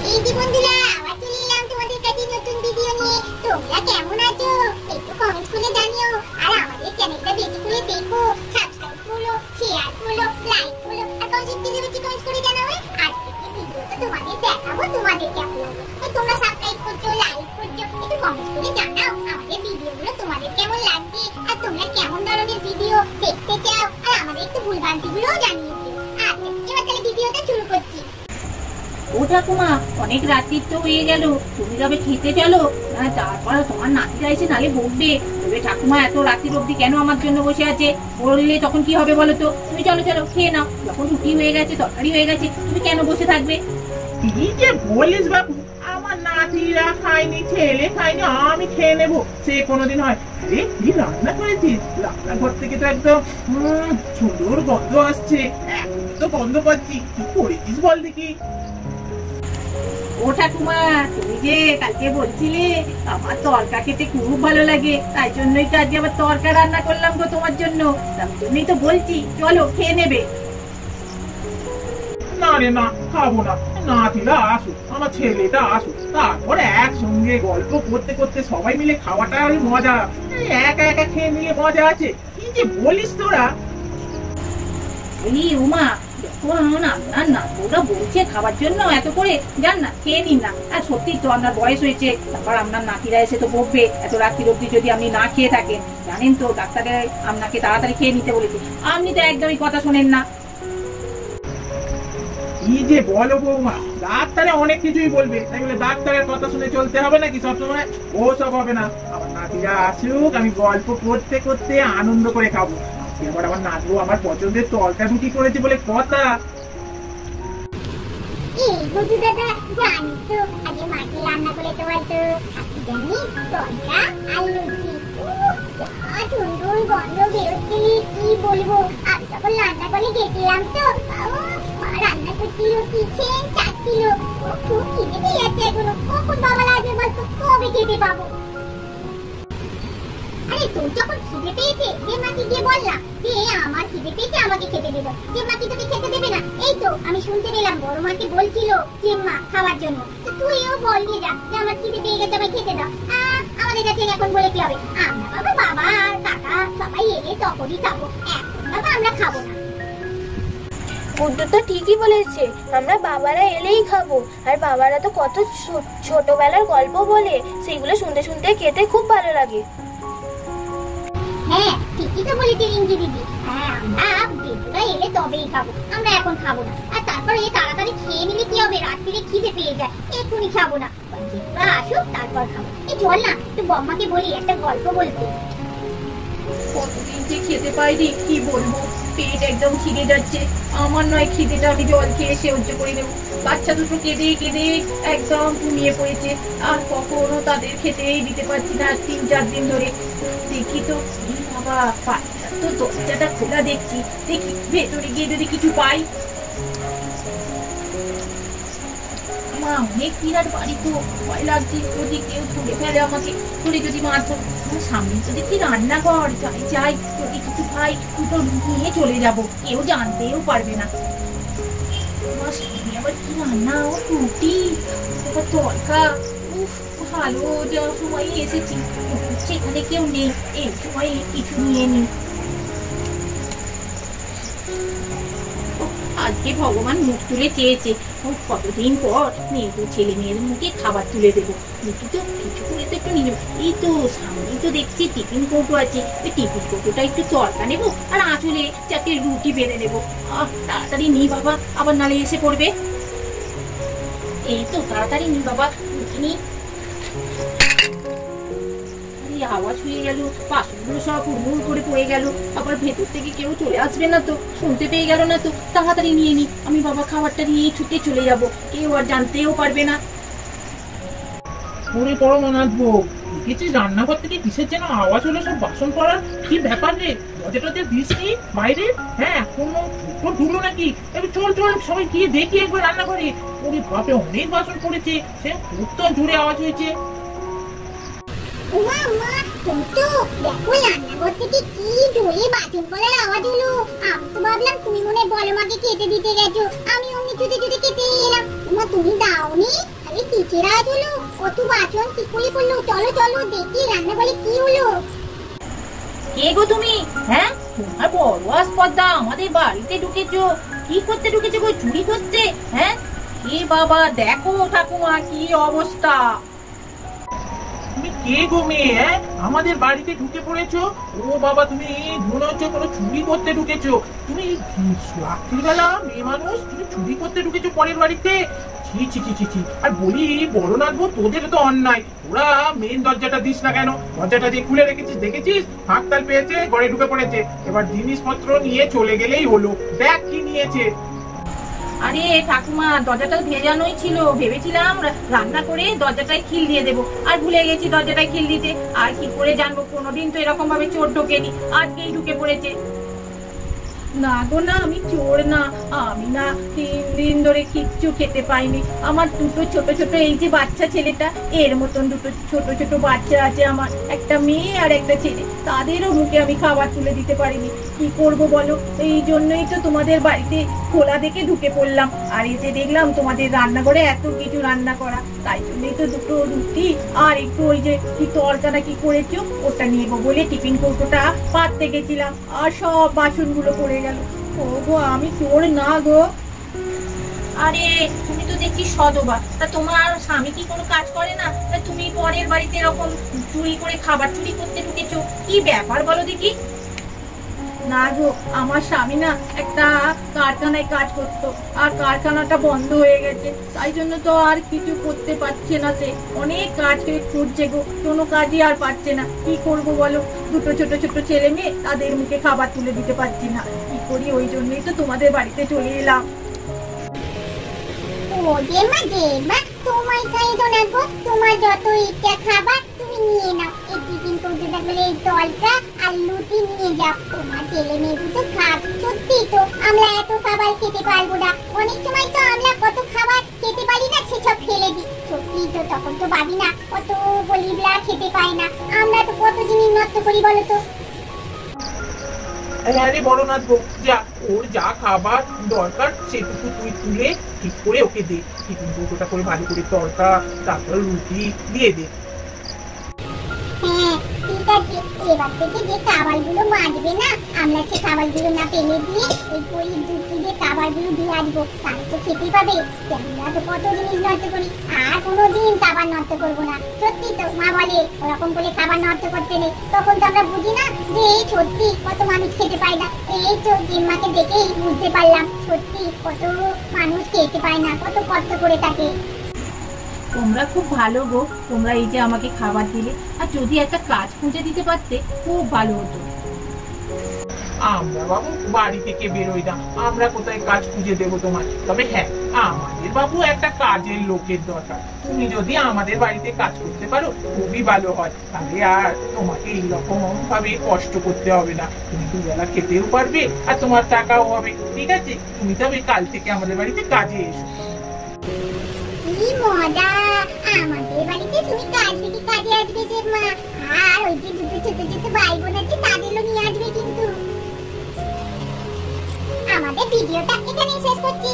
এই যে বন্ধুরা, আবার চলে এলাম তোমাদের কাছে নতুন ভিডিও নিয়ে। তোমরা কেমন আছো একটু কমেন্ট করে জানিও। আর আমাদের চ্যানেলটা বেশি করে দেখো, সাবস্ক্রাইব করো, শেয়ার করো, লাইক করো, আর কমেন্ট করে জানাবে। আজকে ভিডিওটা তোমাদের দেখাবো, তোমাদের কেমন লাগে। তোমরা সাবস্ক্রাইব করছো, লাইক করছো, একটু কমেন্ট করে জানাও আমাদের ভিডিওগুলো তোমাদের কেমন লাগছে, আর তোমরা কেমন ধরনের ভিডিও দেখতে চাও, আর আমাদের একটু ভুলভ্রান্তিগুলোও জানিয়ে দিও। আচ্ছা, এবার তাহলে ভিডিওটা শুরু করছি। ও ঠাকুমা, অনেক রাত্রি তো হয়ে গেল, তুমি যাবে খেতে চলো। তারপর তোমার নাতিরা এসে নালে বকবে। তবে ঠাকুমা এত রাত্রির অব্দি কেন আমার জন্য বসে আছে, বললে তখন কি হবে বলো তো? তুমি চলো চলো খেয়ে নাও, যখন রুটি হয়ে গেছে, তরকারি হয়ে গেছে, তুমি কেন বসে থাকবে? কি যে বলিস বাবু, আমার নাতিরা খায়নি, ছেলে খায়নি, আমি খেয়ে নেবো, সে কোনোদিন হয়? আরে কি রান্না করেছিস? রান্নাঘর থেকে তো একদম সুন্দর গন্ধ আসছে, এখন তো গন্ধ পাচ্ছি। কি করেছিস বল দেখি? ও ঠাকুমা, তুমি যে কালকে বলছিলে আমার তরকা খেতে খুব ভালো লাগে, তাই জন্যই তো আজকে আবার তরকা রান্না করলাম গো তোমার জন্য। তার জন্যই তো বলছি চলো খেয়ে নেবে। না রে না, খাবো না। নাতিরা আসুক, আমার ছেলেটা আসুক, তারপরে একসঙ্গে গল্প করতে করতে সবাই মিলে খাওয়াটা মজা। একা একা খেয়ে নিলে মজা আছে? কি যে বলিস তোরা! এই উমা, যখন আপনার নাতবউরা বলছে খাবার জন্য এত করে, যান না খেয়ে নিন না। আর সত্যি তো আপনার বয়স হয়েছে, তারপর আপনার নাতিরা এসে তো বকবে এত রাত্রির অব্দি যদি আপনি না খেয়ে থাকেন। জানেন তো ডাক্তারের আপনাকে তাড়াতাড়ি খেয়ে নিতে বলেছে, আপনি তো একদমই কথা শোনেন না। কি যে বলো বৌমা, ডাক্তারে অনেক কিছুই বলবে, তাই বলে ডাক্তারের কথা শুনে চলতে হবে নাকি সবসময়? ও সব হবে না। আমার নাতিরা আসুক, আমি গল্প করতে করতে আনন্দ করে খাবো। এবার আমার নাতবু আমার পছন্দের তরকা রুটি করেছে বলে কথা। এই বন্ধু দাদা, জানি তো আজকে মাকে রান্না করে তোমার তো খাতে জানি তরকা আর লুচি। যা সুন্দর গন্ধ বেরোচ্ছে, কি বলবো। আমি যখন রান্না করে গেছিলাম তো, মা রান্না করছিল, কিচেন চাচ্ছিল। খুব খিদে পেয়ে যাচ্ছে এখনো। কখন বাবা আসবে বলতো, কবে খেতে পাবো? আরে তোর যখন খিদে পেয়েছে, যে মাকে গিয়ে বললাম যে আমার খিদে পেয়েছে, আমাকে খেতে দেবে। যে মাকে তোকে খেতে দেবে না। এই তো আমি শুনতে পেলাম বড় মাকে বলছিল যে মা খাওয়ার জন্য। তো তুইও বল দিয়ে যা যে আমার খিদে পেয়ে গেছে, আমায় খেতে দাও। আমাদের কাছে এখন বলে কি হবে? আমরা বাবা আর কাকা সবাই এলে তখনই খাবো, এখন বাবা আমরা খাবো না। গুড্ডু তো ঠিকই বলেছে, আমরা বাবারা এলেই খাবো। আর বাবারা তো কত ছোটবেলার গল্প বলে, সেগুলো শুনতে শুনতে খেতে খুব ভালো লাগে। হ্যাঁ, ঠিকই তো বলেছে রিঙ্কি দিদি। আমরা বেদুরা এলে তবেই খাবো, আমরা এখন খাবো না। আর তারপরে তাড়াতাড়ি খেয়ে নিলে কি হবে, রাত্রিরে খিদে পেয়ে যায়, এখনই খাবো না। বেদুরা আসুক তারপর খাবো। এই চল না, একটু বম্মাকে বলি একটা গল্প বলতে। কতদিন যে খেতে পাইনি, কি বলবো, পেট একদম খিদে যাচ্ছে। আমার নয় খিদেটা আমি জল খেয়ে সহ্য করে নেবো। বাচ্চা দুটো কেঁদে কেঁদে একদম ঘুমিয়ে পড়েছে, আর কখনো তাদের খেতেই দিতে পারছি না 3-4 দিন ধরে। দেখি তো, বাবা বাচ্চা তো দরজাটা খোলা দেখছি, দেখি ভেতরে গিয়ে যদি কিছু পাই। অনেক বিরাট বাড়ি তো, ভয় লাগছে যদি কেউ ধরে ফেলে আমাকে, ধরে যদি মারতো। সামনে তো দেখি রান্নাঘর, যাই যাই, যদি কিছু পাই দুটো নিয়ে চলে যাব, কেউ জানতেও পারবে না। আমার সামনে আবার কি রান্না, ও রুটি, তরকা। উফ, ভালো যাওয়ার সময় এসেছি, সেখানে কেউ নেই, এই সময় কিছু নিয়ে নি। আজকে ভগবান মুখ তুলে চেয়েছে, কতদিন পর মেয়েকে ছেলে মেয়ের মুখে খাবার তুলে দেবো। দেখি তো কিছু করে তো একটু নিয়ে নেবো। এই তো সামনেই তো দেখছি টিফিন কৌটো আছে, ওই টিফিন কৌটোটা একটু তরকা নেবো, আর আঁচলে 4টে রুটি বেঁধে নেবো। তাড়াতাড়ি নি বাবা, আবার নালে এসে পড়বে। এই তো তাড়াতাড়ি নি বাবা, রুটি নি। আওয়াজ হয়ে গেল, বাসনগুলো সব হুড়মুড় করে পড়ে গেল, আবার ভেতর থেকে কেউ চলে আসবে না তো, শুনতে পেয়ে গেল না তো। তাড়াতাড়ি নিয়ে নি, আমি বাবা খাবারটা নিয়ে ছুটে চলে যাব, কেউ আর জানতেও পারবে না। ওরে বড় মনাথবো, দেখেছিস রান্নাঘর থেকে কিসের যেন আওয়াজ হলো, সব বাসন করার। কি ব্যাপার রে, দরজাটা দিস নি বাইরে? হ্যাঁ, এখনো ঢুকলো নাকি? এবার চল চল সবাই গিয়ে দেখি একবার রান্নাঘরে। ওরে বাপে, অনেক বাসন পড়েছে, সে উত্তর জুড়ে আওয়াজ হয়েছে। উমা উমা, তুমি তো দেখো রান্নাঘর থেকে কি জোরে বাসন করার আওয়াজ হলো। আমি তো ভাবলাম তুমি মনে বড় মাকে খেতে দিতে গেছো, আমি অমনি ছুটে ছুটে খেতে এলাম। উমা তুমি দাওনি? এই কিচের আওয়াজ হলো, কত বাসন কি করে পড়লো, চলো চলো দেখি রান্নাঘরে কি হলো। কে গো তুমি? হ্যাঁ, তোমার বড় আসপর্দা আমাদের বাড়িতে ঢুকেছো। কি করতে ঢুকেছো গো? চুরি করতে? হ্যাঁ, এ বাবা দেখো ঠাকুমা কি অবস্থা। তুমি কে গো মেয়ে? হ্যাঁ, আমাদের বাড়িতে ঢুকে পড়েছো? ও বাবা, তুমি মনে হচ্ছে কোনো চুরি করতে ঢুকেছো। তুমি রাত্রিবেলা মেয়ে মানুষ, তুমি চুরি করতে ঢুকেছো পরের বাড়িতে? ছি ছি ছি ছি ছি। আর বলি বড় নাথবো, তোদের তো অন্যায়। ওরা মেন দরজাটা দিস না কেন? দরজাটা যে খুলে রেখেছিস দেখেছিস? ফাঁক তাল পেয়েছে, ঘরে ঢুকে পড়েছে। এবার জিনিসপত্র নিয়ে চলে গেলেই হলো। দেখ কি নিয়েছে। আরে ঠাকুমা, দরজাটাও ভেজানোই ছিল, ভেবেছিলাম রান্না করে দরজাটায় খিল দিয়ে দেবো, আর ভুলে গেছি দরজাটায় খিল দিতে। আর কি করে জানবো? কোনোদিন তো এরকম ভাবে চোর ঢোকেনি, আজকেই ঢুকে পড়েছে। না গো না, আমি চোর না। আমি না 3 দিন ধরে কিচ্ছু খেতে পাইনি। আমার দুটো ছোট ছোট, এই যে বাচ্চা ছেলেটা, এর মতন দুটো ছোট ছোট বাচ্চা আছে আমার, একটা মেয়ে আর একটা ছেলে। তাদেরও মুখে আমি খাবার তুলে দিতে পারিনি। কি করব বলো? এই জন্যই তো তোমাদের বাড়িতে খোলা দেখে ঢুকে পড়লাম। আর এই যে দেখলাম তোমাদের রান্নাঘরে এত কিছু রান্না করা, তাই জন্যই তো দুটো রুটি আর একটু ওই যে কি তরকাটা কি করেছো ওটা নিয়ে বলে টিফিন কৌটোটা পাততে গেছিলাম, আর সব বাসনগুলো পড়ে গেল। ও গো, আমি চোর না গো। আরে তুমি তো দেখছি সদবা, তা তোমার স্বামী কি কোনো কাজ করে না? তা তুমি পরের বাড়িতে এরকম চুরি করে খাবার চুরি করতে ঢুকেছো, কি ব্যাপার বলো দেখি? না গো, আমার স্বামী না একটা কারখানায় কাজ করতো, আর কারখানাটা বন্ধ হয়ে গেছে, তাই জন্য তো আর কিছু করতে পারছে না। সে অনেক কাজ করছে গো, কোনো কাজই আর পাচ্ছে না। কি করব বলো? দুটো ছোট ছোট ছেলে মেয়ে, তাদের মুখে খাবার তুলে দিতে পারছি না। কি করি? ওই জন্যই তো তোমাদের বাড়িতে চলে এলাম। ও জেমা জেমা, তোমার গায়ে দোনাবো, তোমার যত ইচ্ছা খাবার তুমি নিয়ে নাও। এই টিফিন কৌটোটা করে এই তলটা আর লুচি নিয়ে যাও। তোমার ছেলে মেয়ে দুটো খাবে। সত্যি তো আমরা এত খাবার খেতে পারবো না। অনেক সময় তো আমরা কত খাবার খেতে পারি না, সেসব ফেলে দিই। সত্যি তো, তখন তো ভাবি না কত গরিবরা খেতে পায় না। আমরা তো কত জিনিস নষ্ট করি বলো তো। হ্যাঁ রে বড় নাথবো, যা ওর যা খাবার দরকার সেটুকু তুই তুলে ঠিক করে ওকে দে। টিফিন কৌটোটা করে ভালো করে তরকা, তারপর রুটি দিয়ে দে। হ্যাঁ ঠিক আছে, এবার থেকে যে খাবারগুলো মাজবে না, আমরা সে খাবারগুলো না ফেলে দিয়ে এই গরিব দুঃখীদের খাবারগুলো দিয়ে আসবো, তাহলে তো খেতে পাবে। আমরা তো কত জিনিস নষ্ট করি, আর কোনোদিন খাবার নষ্ট করবো না। সত্যি তো, মা বলে ওরকম করে খাবার নষ্ট করতে নেই। তখন তো আমরা বুঝি না যে এই সত্যি কত মানুষ খেতে পায় না। এই তো জিম্মাকে দেখেই বুঝতে পারলাম সত্যি কত মানুষ খেতে পায় না, কত কষ্ট করে থাকে। তোমরা খুব ভালো গো, তোমরা এই যে আমাকে খাবার দিলে। আর যদি একটা কাজ খুঁজে দিতে পারতে খুব ভালো হতো। আমরা বাবু বাড়ি থেকে বেরোই না, আমরা কোথায় কাজ খুঁজে দেবো তোমার? তবে হ্যাঁ, আমাদের বাবু একটা কাজের লোকের দরকার। তুমি যদি আমাদের বাড়িতে কাজ করতে পারো খুবই ভালো হয়। তাহলে আর তোমাকে এইরকম ভাবে কষ্ট করতে হবে না। তুমি দুবেলা খেতেও পারবে আর তোমার টাকাও হবে। ঠিক আছে, তুমি তবে কাল থেকে আমাদের বাড়িতে কাজে এসো। কি মজা! আমাদের বাড়িতে তুমি কাজ থেকে কাজে আসবে যে মা, আর ওই যে দুটো ছোট ছোট ভাই বোন আছে তাদেরও নিয়ে আসবে কিন্তু। আমাদের ভিডিওটা এখানেই শেষ করছি।